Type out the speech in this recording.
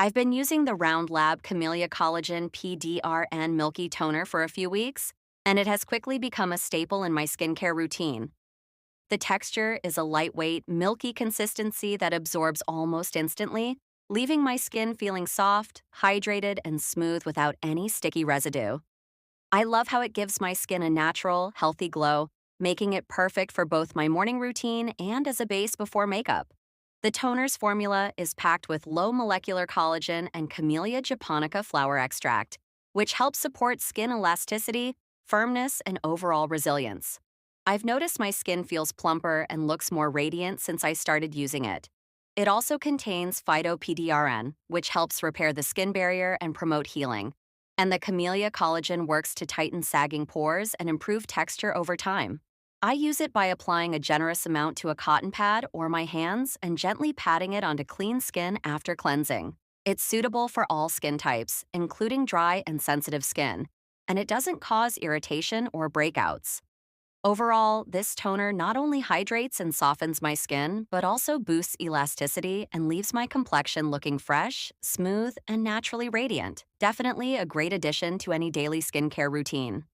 I've been using the ROUNDLAB Camellia Collagen PDRN Milky Toner for a few weeks, and it has quickly become a staple in my skincare routine. The texture is a lightweight, milky consistency that absorbs almost instantly, leaving my skin feeling soft, hydrated, and smooth without any sticky residue. I love how it gives my skin a natural, healthy glow, making it perfect for both my morning routine and as a base before makeup. The toner's formula is packed with low molecular collagen and Camellia japonica flower extract, which helps support skin elasticity, firmness, and overall resilience. I've noticed my skin feels plumper and looks more radiant since I started using it. It also contains phyto-PDRN, which helps repair the skin barrier and promote healing. And the Camellia collagen works to tighten sagging pores and improve texture over time. I use it by applying a generous amount to a cotton pad or my hands and gently patting it onto clean skin after cleansing. It's suitable for all skin types, including dry and sensitive skin, and it doesn't cause irritation or breakouts. Overall, this toner not only hydrates and softens my skin, but also boosts elasticity and leaves my complexion looking fresh, smooth, and naturally radiant. Definitely a great addition to any daily skincare routine.